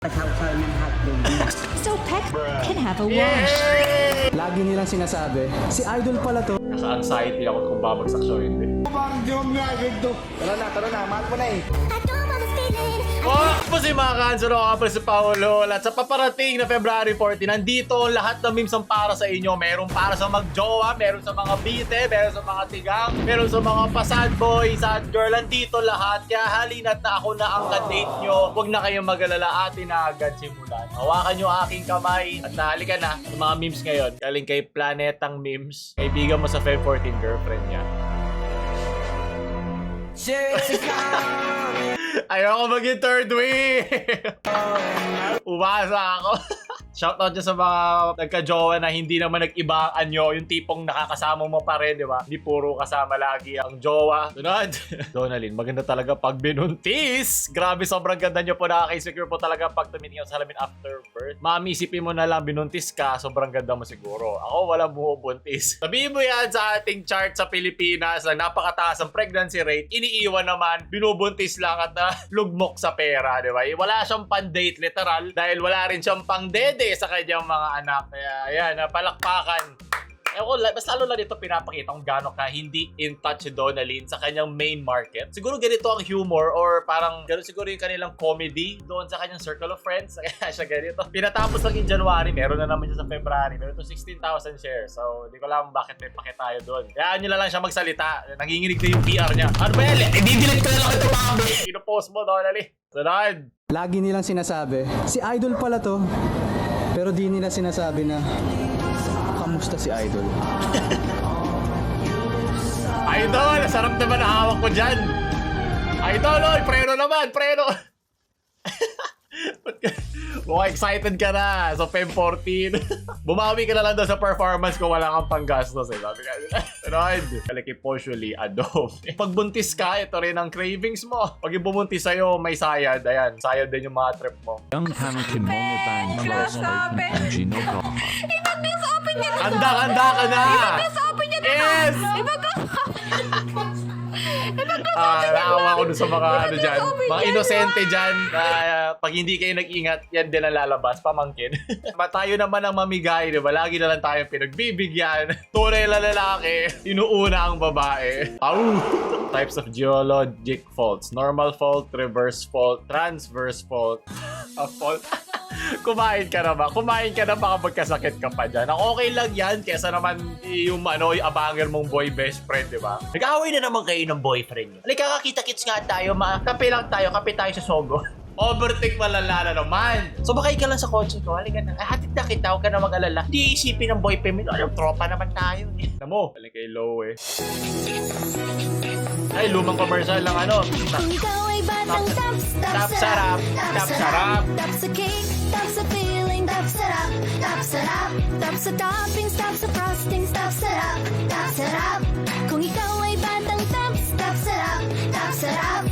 Kasawsaw ng hotdog. So Peck can have a wash. Lagi nilang sinasabi, si Idol pala to. Nasa anxiety ako kung babagsak siya o hindi. Tara na, mahal mo na eh. Oh, po si mga kansero, ako si Paolo. At sa paparating na February 14, nandito lahat ng memes ang para sa inyo. Meron para sa magjowa, meron sa mga bite, meron sa mga tigang, meron sa mga pa-sad boy, sad girl. Nandito lahat. Kaya halina't na ako na ang ka-date nyo. Huwag na kayong mag-alala, atin na agad simulan. Hawakan nyo aking kamay at halika na sa mga memes ngayon. Galing kay Planetang Memes. Kaibigan mo sa Feb 14 girlfriend niya. Ayoko maging third wheel. Umasa ako. Shoutout dyan sa mga nagka-jowa na hindi naman nag-iba ang anyo. Yung tipong nakakasama mo pa rin, di ba? Hindi puro kasama lagi ang jowa. Sunod. Donalyn, maganda talaga pag binuntis. Grabe, sobrang ganda nyo po. Nakaka-insecure po talaga pag tumitingin sa salamin after birth. Mami, isipin mo na lang, binuntis ka, sobrang ganda mo siguro. Ako, walang bumubuntis. Sabihin mo yan sa ating chart sa Pilipinas na napakataas ang pregnancy rate. Iniiwan naman, binubuntis lang at lugmok sa pera, di ba? Wala siyang pan-date, literal, dahil wala rin siyang pang-dede sa kanyang mga anak. Kaya, ayan, palakpakan. Mas lalo lang dito pinapakita kung gaano ka hindi in touch si Donalyn sa kanyang main market. Siguro ganito ang humor or parang gano'n siguro yung kanilang comedy doon sa kanyang circle of friends. Kaya siya ganito. Pinatapos lang in January, meron na naman siya sa February. Meron to 16,000 shares. So, hindi ko alam bakit may pakita tayo doon. Kaya nyo lang siya magsalita. Nanginginig na yung PR niya. Ano ba yan? I-delete ko na lang ito mga Pinopost mo, Donalyn. Sunod. Lagi nilang sinasabi, si Idol pala to. Pero di nila sinasabi na, kamusta si Idol? Idol, sarap naman ang hawak ko dyan. Idol, oy, preno naman, preno. Mukhang excited ka na sa Feb 14. Bumawi ka na lang doon sa performance ko, wala kang panggastos eh. Sabi ka, Rod, kaliki usually adobe. Pag buntis ka, ito rin ang cravings mo. Pag yung bumuntis sa'yo, may sayad. Ayan, sayad din yung mga trip mo. Young Panakin Monibang Plus Open Angie no God. Ibag-miss open niya na. Handa ka na! Ibag-miss open niya na. Yes! Naawa ko dun sa mga ano dyan, mga inosente dyan na pag hindi kayo nag-ingat, yan din ang lalabas, pamangkin. Tayo naman ang mamigay, di ba? Lagi na lang tayong pinagbibigyan. Tunay na lalaki, inuuna ang babae. Types of geologic faults: normal fault, reverse fault, transverse fault. A fault. Kumain ka na ba? Kumain ka na ba kapag kasakit ka pa dyan? Ang okay lang yan kesa naman yung abangan mong boy best friend, di ba? Nag-away na naman kayo ng boyfriend nyo. Halika, kakita-kits nga tayo, kape lang tayo, kape tayo sa Sogo. Overtake malala na naman. So bakay ka lang sa kotse ko, halika na. Hatid na kita, huwag ka na mag-alala. Hindi isipin ng boyfriend mo, tropa naman tayo. Alam mo, halika kay Low eh. Ay, lumang commercial lang ano. Kung ikaw ay batang Tap sarap, tap sarap. Tap sa cake, tap sa feeling, tap sarap, tap sarap, tap sa toppings, tap sa frostings, tap sarap, tap sarap. Kung ikaw ay batang tap sarap, tap sarap.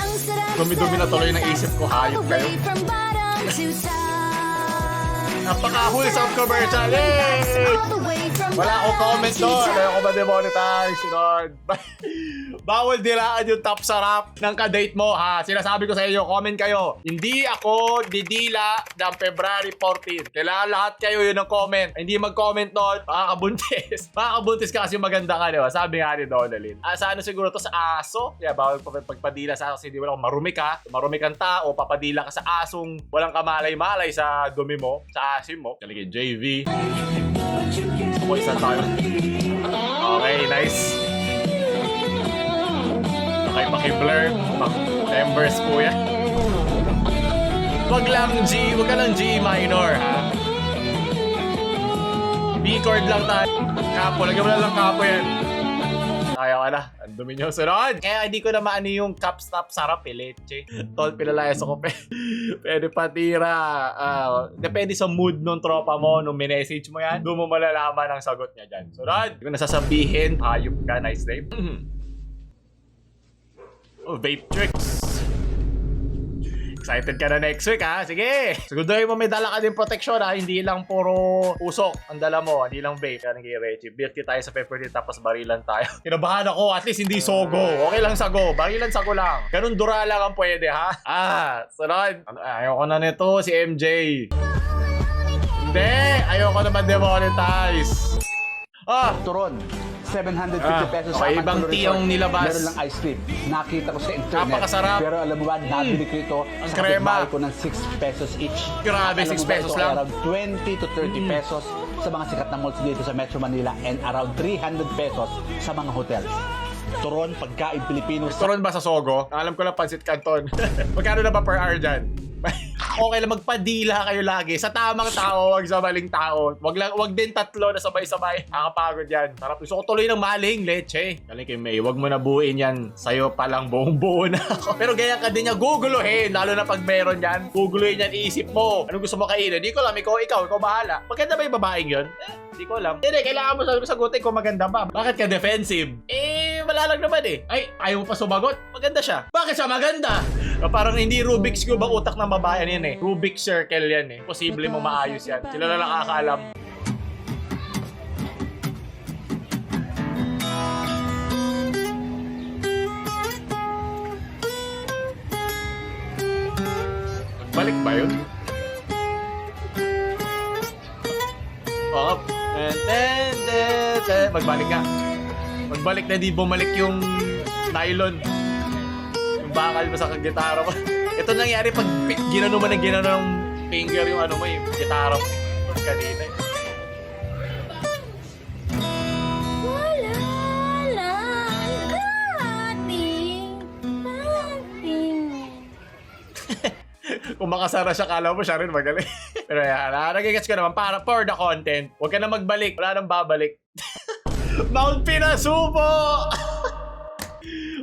Ang sarap. Dumi-dumi na tuloy ng isip ko, hayop kayo. From bottom to top. Napaka-wholesome commercial, eh! Wala akong comment doon. Ayaw ko ma-demonetize. Sunod. Bawal dilaan yung top sarap ng ka-date mo, ha? Sinasabi ko sa inyo, comment kayo. Hindi ako didila ng February 14. Kailangan lahat kayo yun ng comment. Hindi mag-comment doon. Makakabuntis. Makakabuntis ka kasi maganda ka, di ba? Sabi nga ni Donalyn. Sa ano siguro to? Sa aso? Kaya bawal pagpadila sa aso. Hindi wala kung marumi kang tao, papadila ka sa asong walang kamalay-malay sa dumi mo, sa asim mo. Kaligay JV. Ako isa tayo. Okay, nice. Okay, paki-blur. Embers po yan. Wag ka lang G minor, ha? B chord lang tayo. Kapo, lagyan mo na lang kapo yan. Kaya ka na. Ang dumi nyo. Sunod! Kaya hindi ko na maano yung cups tap sarap eh, leche. Tol, pinalayas ako. Pwede patira. Depende sa mood nung tropa mo, nung minessage mo yan. Doon mo malalaman ang sagot niya dyan. Sunod! Hindi ko nasasabihin. Hayop ka. Nice name. Oh, vape tricks. Excited ka na next week ha? Sige! Siguraduhin mo may dala ka din proteksyon ha. Hindi lang puro usok ang dala mo. Hindi lang vape. Yan kay Reggie. Birthday tayo sa pepper tapos barilan tayo. Kinabahan ako. At least hindi sogo. Okay lang sago. Barilan sago lang. Ganun dura lang ang pwede ha. Sunod. Ayoko na nito si MJ. Hindi. Ayoko naman demonetize. Turon, 750 pesos okay, sa ibang Manculo tea ang Resort. nilabas. Meron lang ice cream. Nakita ko sa internet. Napakasarap. Pero alam mo ba, nabili ko ito Ang sa krema. kapitbahay ko ng 6 pesos each. Grabe, Alam 6 mo ba, pesos ito lang. ay around 20 to 30 pesos sa mga sikat na malls dito sa Metro Manila and around 300 pesos sa mga hotels. Turon, pagkain Pilipino sa Turon ba sa Sogo? Alam ko lang Pansit Canton. Magkano na ba per hour dyan? Okay lang, magpadila kayo lagi. Sa tamang tao, wag sa maling tao. Wag din tatlo na sabay-sabay. Nakakapagod yan. Sarap. Gusto ko tuloy ng maling leche. Galing kay May, wag mo na buuin yan. Sa'yo palang buong-buo na ako. Pero ganyan ka din niya guguluhin. Lalo na pag meron yan. Guguluhin yan, iisip mo. Anong gusto mo kainin? Di ko alam. Ikaw bahala. Maganda ba yung babaeng yun? Di ko alam. Hindi, kailangan mo sagutin kung maganda ba. Bakit ka defensive? Wala lang naman eh. Ay, ayaw mo pa sumagot? Maganda siya. Bakit siya maganda? Parang hindi Rubik's Cube ang utak ng babae yan eh. Rubik's Circle yan eh. Posible mo maayos yan. Sila na nakakaalam. Balik ba yun? Magbalik nga. Magbalik na di bumalik yung nylon. Yung bakal mo sa gitara mo. Ito nangyari pag ginano mo ng finger yung ano mo yung gitara mo. Pag kanina eh. Kung makasara siya, kala mo siya rin magaling. Pero yan, nagigets ko naman, para for the content, huwag ka na magbalik. Wala nang babalik. Mount Pinasubo!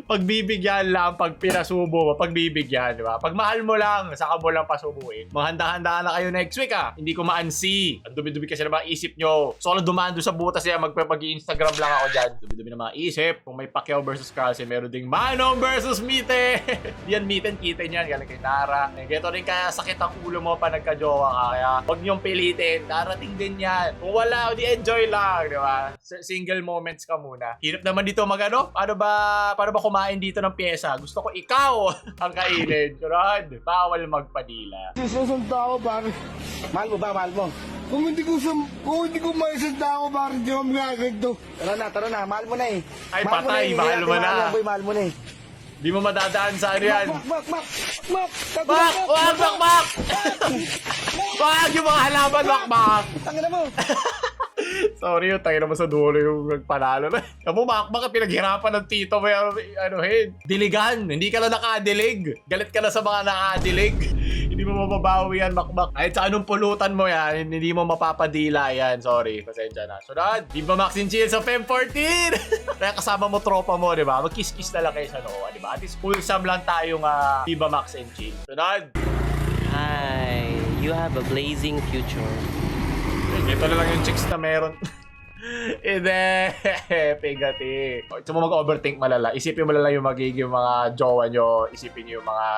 Pagbibigyan lang, pag pinasubo mo, pagbibigyan, di ba? Pag mahal mo lang, saka mo lang pasubuin. Maghanda-handa na kayo next week, Hindi ko ma-unsee. Ang dumi-dumi kasi na mga isip nyo. So, kung dumaan doon sa butas niya, mag-Instagram lang ako dyan. Dumi-dumi na mga isip. Kung may Pacquiao versus Carlsen, meron ding Manong versus Mite. Yan, Mite and Kite niyan. Galing kay Nara. Ganito rin kaya sakit ang ulo mo pa nagka-jowa ka. Kaya, huwag niyong pilitin. Darating din yan. Kung wala, di enjoy lang, di ba? Single moments ka muna. Hirap naman dito magano. Paano ba kumain dito ng pyesa? Gusto ko ikaw ang kainin. Surad, bawal magpadila. Isasanta ako, pare. Mahal mo ba? Mahal mo? Kung hindi ko maisanta ako, pare, di ko magaganto. Tara na. Mahal mo na eh. Ay, patay. Mahal mo na. Mahal mo na eh. Di mo madadaan sa ano yan. Mak! Bak! Wag! Wag yung mga halaman, Bak! Tangin na mo. Sorry, yung tayo naman sa dulo yung nagpanalo na. Kamu, Makmak, pinaghirapan ng tito mo yung diligan. Hindi ka lang nakadilig. Galit ka na sa mga nakadilig. Hindi mo mababawi yan, Makmak. Kahit sa anong pulutan mo yan, hindi mo mapapadila yan. Sorry, pasensya na. Sunod, Viva Max and Chill sa Fem 14. Kaya kasama mo tropa mo, di ba? Mag-kiss-kiss na lang kayo sa Noah, di ba? At least wholesome lang tayong Viva Max and Chill. Sunod. Hi, you have a blazing future. Ito na lang yung chicks na meron. Hindi. Pigati. Gusto mo mag-overthink malala. Isipin mo lang yung magiging mga jowa nyo. Isipin nyo yung mga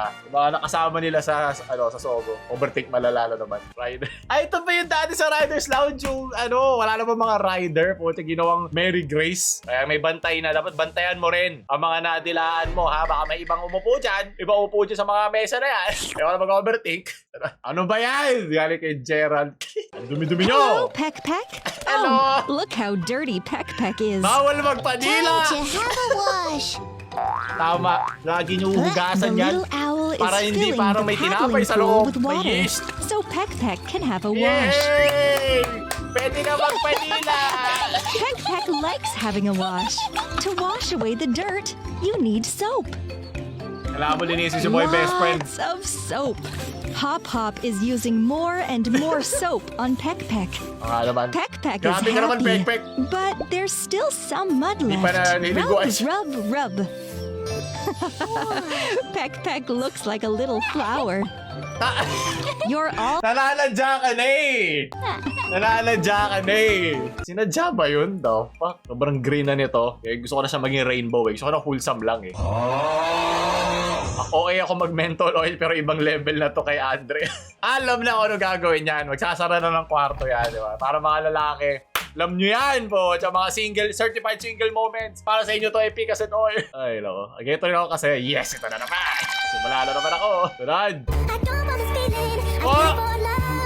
nakasama nila sa Sogo. Overthink malala naman. Rider. Ay, ito pa yung dati sa Riders Lounge. Yung wala na ba mga rider? Puti ginawang Mary Grace. Kaya may bantay na. Dapat bantayan mo rin ang mga nadilaan mo, ha? Baka may ibang umupo dyan. Ibang umupo dyan sa mga mesa na yan. Kaya wala mag-overthink. Ano ba yan? Galing kay Gerald. Ang dumi-dumi nyo. Hello, Peck Peck. Hello. Oh, look how dirty Peck Peck is. Bawal magpadila. Time to have a wash. Tama. Lagi nyo The hugasan yan. little owl is Para hindi filling parang the may tinapay paddling sa pool loob. with May water, yeast. so Peck Peck can have a wash. Yay! Pwede na magpadila. Peck Peck likes having a wash. To wash away the dirt, you need soap. Kailangan mo linisin si boy best friend. Lots of soap. Hop Hop is using more and more soap on Peck Peck. Naman. Peck Peck is Grabe ka naman, happy, Peck Peck. but there's still some mud Di pa na left. nililigo Rub. Peck Peck looks like a little flower. You're all Nalanadya ka na eh. Nalanadya ka na eh. Sinadya ba yun daw? Sobrang green na nito. Eh, gusto ko na siya maging rainbow eh. Gusto ko na wholesome lang eh. Okay ako mag-menthol oil pero ibang level na to kay Andre. Alam na kung ano gagawin yan. Magsasara na ng kwarto yan, di ba? Para mga lalaki. Alam nyo yan po. Tsaka mga certified single moments. Para sa inyo to, epic acid oil. Ay, lako. Ito rin ako kasi, yes, ito na naman. Simula na naman ako. Tunad. Oh!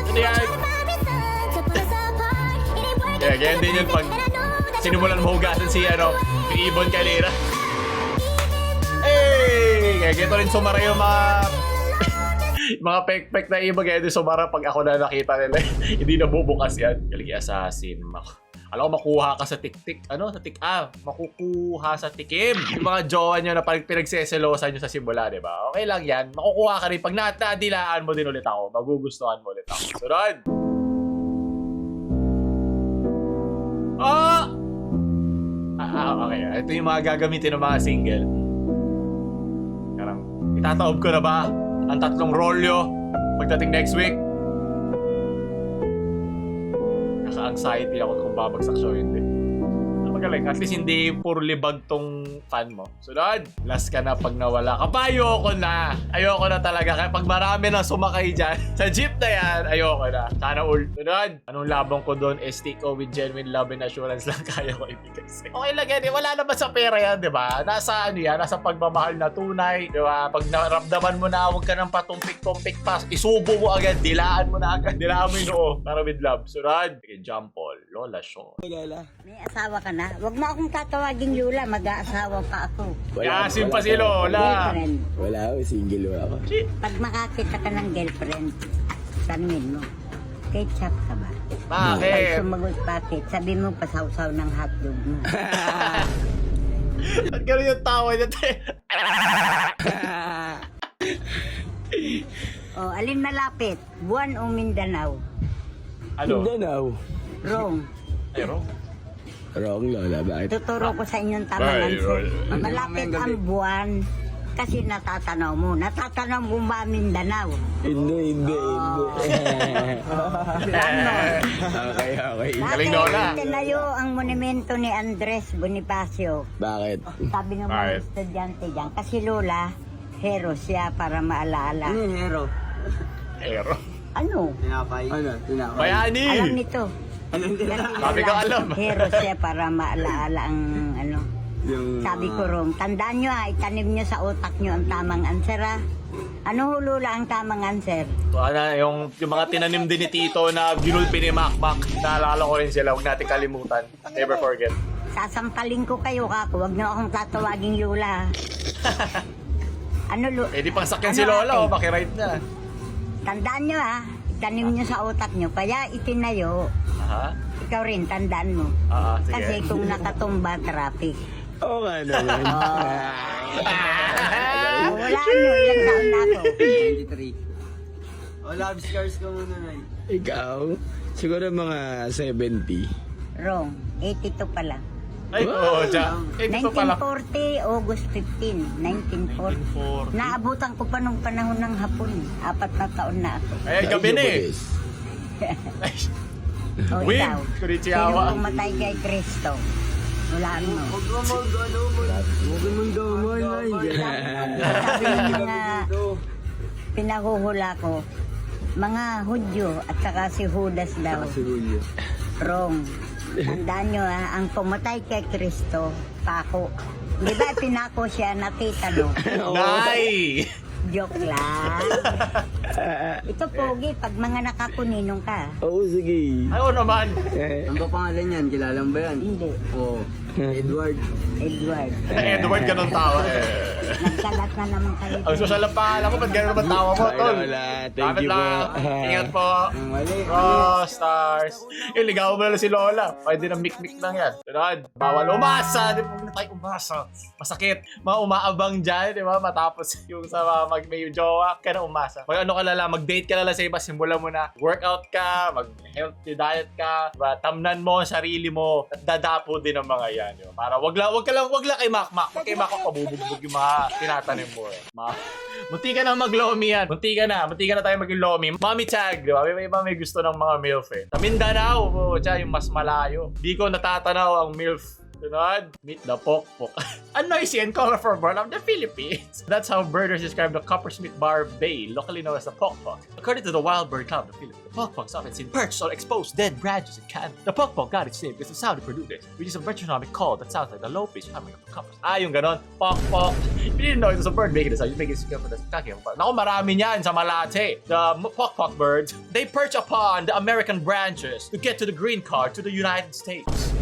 Ito yan. Kaya ganyan din yun pag sinimulan mo hugasan si yung ibon kanina. Hey! Kaya ganito rin sumara yung mga pek-pek na iba. Kaya din sumara pag ako na nakita nila. Hindi na bubukas yan. Galing assassin. Alam ko makuha ka sa tik-tik. Makukuha sa tikim. Yung mga jowa nyo na pag pinagseselosan nyo sa simula, di ba? Okay lang yan. Makukuha ka rin. Pag natadilaan mo din ulit ako, magugustuhan mo ulit ako. Sunod! Okay. Ito yung mga gagamitin ng mga single. Karang, itataob ko na ba ang 3 rolyo pagdating next week? Naka-anxiety ako kung babagsak siya o hindi. Magaling. At least hindi puro libag tong fan mo. Sunod. Last ka na pag nawala ka pa. Ayoko na talaga. Kaya pag marami nang sumakay dyan sa jeep na yan, ayoko na. Sana sunod. Anong labang ko doon? Estiko with genuine love and assurance lang kaya ko ibigay sa'yo. Okay lang yan. Wala naman sa pera yan, di ba? Nasa yan? Nasa pagmamahal na tunay. Di ba? Pag naramdaman mo na huwag ka ng patumpik-tumpik pa, isubo mo agad. Dilaan mo na agad. Dilaan mo yung noo. Para with love. Sunod. Sige, jump all. Lola show. May asawa ka na? Huwag mo akong tatawaging Lola, mag-aasawa pa ako. Yasin pa si Lola. Girlfriend. Wala ako, single ako. Pag makakita ka ng girlfriend, tanungin mo, ketchup ka ba? Pag Bakit? sumagot bakit, sabi mo pasawsaw ng hotdog mo. At gano'n yung tawa niya, te. Alin malapit? Buwan o Mindanao? Ano? Mindanao. Wrong. Ayun. Wrong, Lola. Bakit? Tuturo ko sa inyong tamang answer. Malapit ang buwan kasi natatanaw mo. Natatanaw mo ba Mindanao? Hindi. Okay. Galing, Lola. Dati tinayo ang monumento ni Andres Bonifacio. Bakit? Sabi ng mga estudyante dyan, kasi Lola, hero siya para maalaala. Ano yung hero? Ero. Ano? Tinapay. Ano? Tinapay. Bayani! Alam nito. Sabi ko alam. Hero siya para maalaala ang ano. Yung, Sabi ko ron, tandaan nyo itanim nyo sa utak nyo ang tamang answer Ano Lola ang tamang answer? Yung mga tinanim din ni Tito na ginulpi ni Makmak. Naalala ko rin sila. Huwag natin kalimutan. Never forget. Sasampalin ko kayo kako, huwag nyo akong tatawaging Lola. Ano Lola? Di pang sakyan si Lola, makiride na. Tandaan nyo itanim nyo sa utak nyo, kaya itinayo. Aha. Ikaw rin, tandaan mo. Sige. Kasi kung nakatumba, traffic. Oo nga naman. Wala nyo, ilang taon na ako. 23. Love scars ko muna, Nay. Ikaw? Siguro mga 70. Wrong, 82 pala. Ay, Diyan. Dito pala. 1940, August 15, 1940. Naabutan ko pa nung panahon ng hapon. 4 na taon na ako. Ay, gabi na eh. Win! Ikaw, Kurichiawa. sino pumatay kay Kristo? Wala mo. Huwag mong damay, Nay. Sabi ng mga pinahuhula ko, mga Hudyo at saka si Judas daw. Wrong. Tandaan nyo ang pumatay kay Kristo, pako. Di ba pinako siya na titano? Nay! Joke lang. Ito pogi, pag mga nakakuninong ka. Oo, sige. Ayaw naman. Ano ba pangalan yan? Kilala mo ba yan? Hindi. Oo. Edward. Edward, ganun tawa eh. Nagkalat na naman kayo. Ang social lang pangalan ko, ba't ganun naman tawa mo, Bye, tol? Lola. Thank you lang. po. Ingat po. Mali. Stars. Ligaw mo na lang si Lola. Pwede na mik-mik lang yan. Sunod. Bawal umasa. Di po na tayo umasa. Masakit. Mga umaabang dyan, di ba? Matapos yung sa may jowa, kaya na umasa. Mag ano ka lala, mag-date ka lala sa iba. Simulan mo na. Workout ka, mag-healthy diet ka. Diba? Tamnan mo ang sarili mo. At dadapo din ang mga yan. Diba? Para wag lang kay Makmak. Pag kay Makmak, pabubugbog yung mga tinatanim mo. Munti ka na mag-lomi yan. Munti ka na tayo maging lomi. Mommy tag, di ba? May iba may gusto ng mga MILF eh. Sa Mindanao, yung mas malayo. Di ko natatanaw ang MILF. Sunod, meet the pokpok. A noisy and colorful bird of the Philippines. That's how birders describe the Coppersmith Bar Bay, locally known as the pokpok. According to the Wild Bird Club of the Philippines, the pokpok is often seen perched on exposed dead branches in Canada. The pokpok got its name because the sound it produces, which is a metronomic call that sounds like the low-pitched humming of the coppers. Yung ganon. Pokpok. If you didn't know it was a bird making this sound, you make it for the kaki. Naku, marami niyan sa Malate. The pokpok birds, they perch upon the American branches to get to the green card to the United States.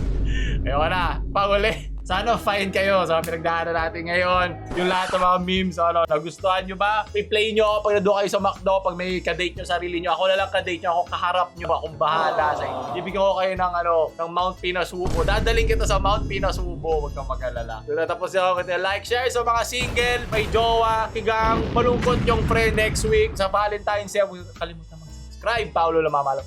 Ayun na, panguli. Sana fine kayo sa pinagdaanan natin ngayon. Yung lahat ng mga memes, nagustuhan nyo ba? I-play nyo ako pag nandun kayo sa McDo, pag may kadate nyo sarili nyo. Ako na lang kadate nyo, ako kaharap nyo. Akong bahala sa inyo. Ibigyan ko kayo ng Mount Pinasubo. Dadaling kita sa Mount Pinasubo, huwag kang mag-alala. So natapos ako kita like, share sa mga single, may jowa, higang, malungkot yung friend next week. Sa Valentine's Day, huwag kalimutan mag-subscribe. Paolo Lamamalo.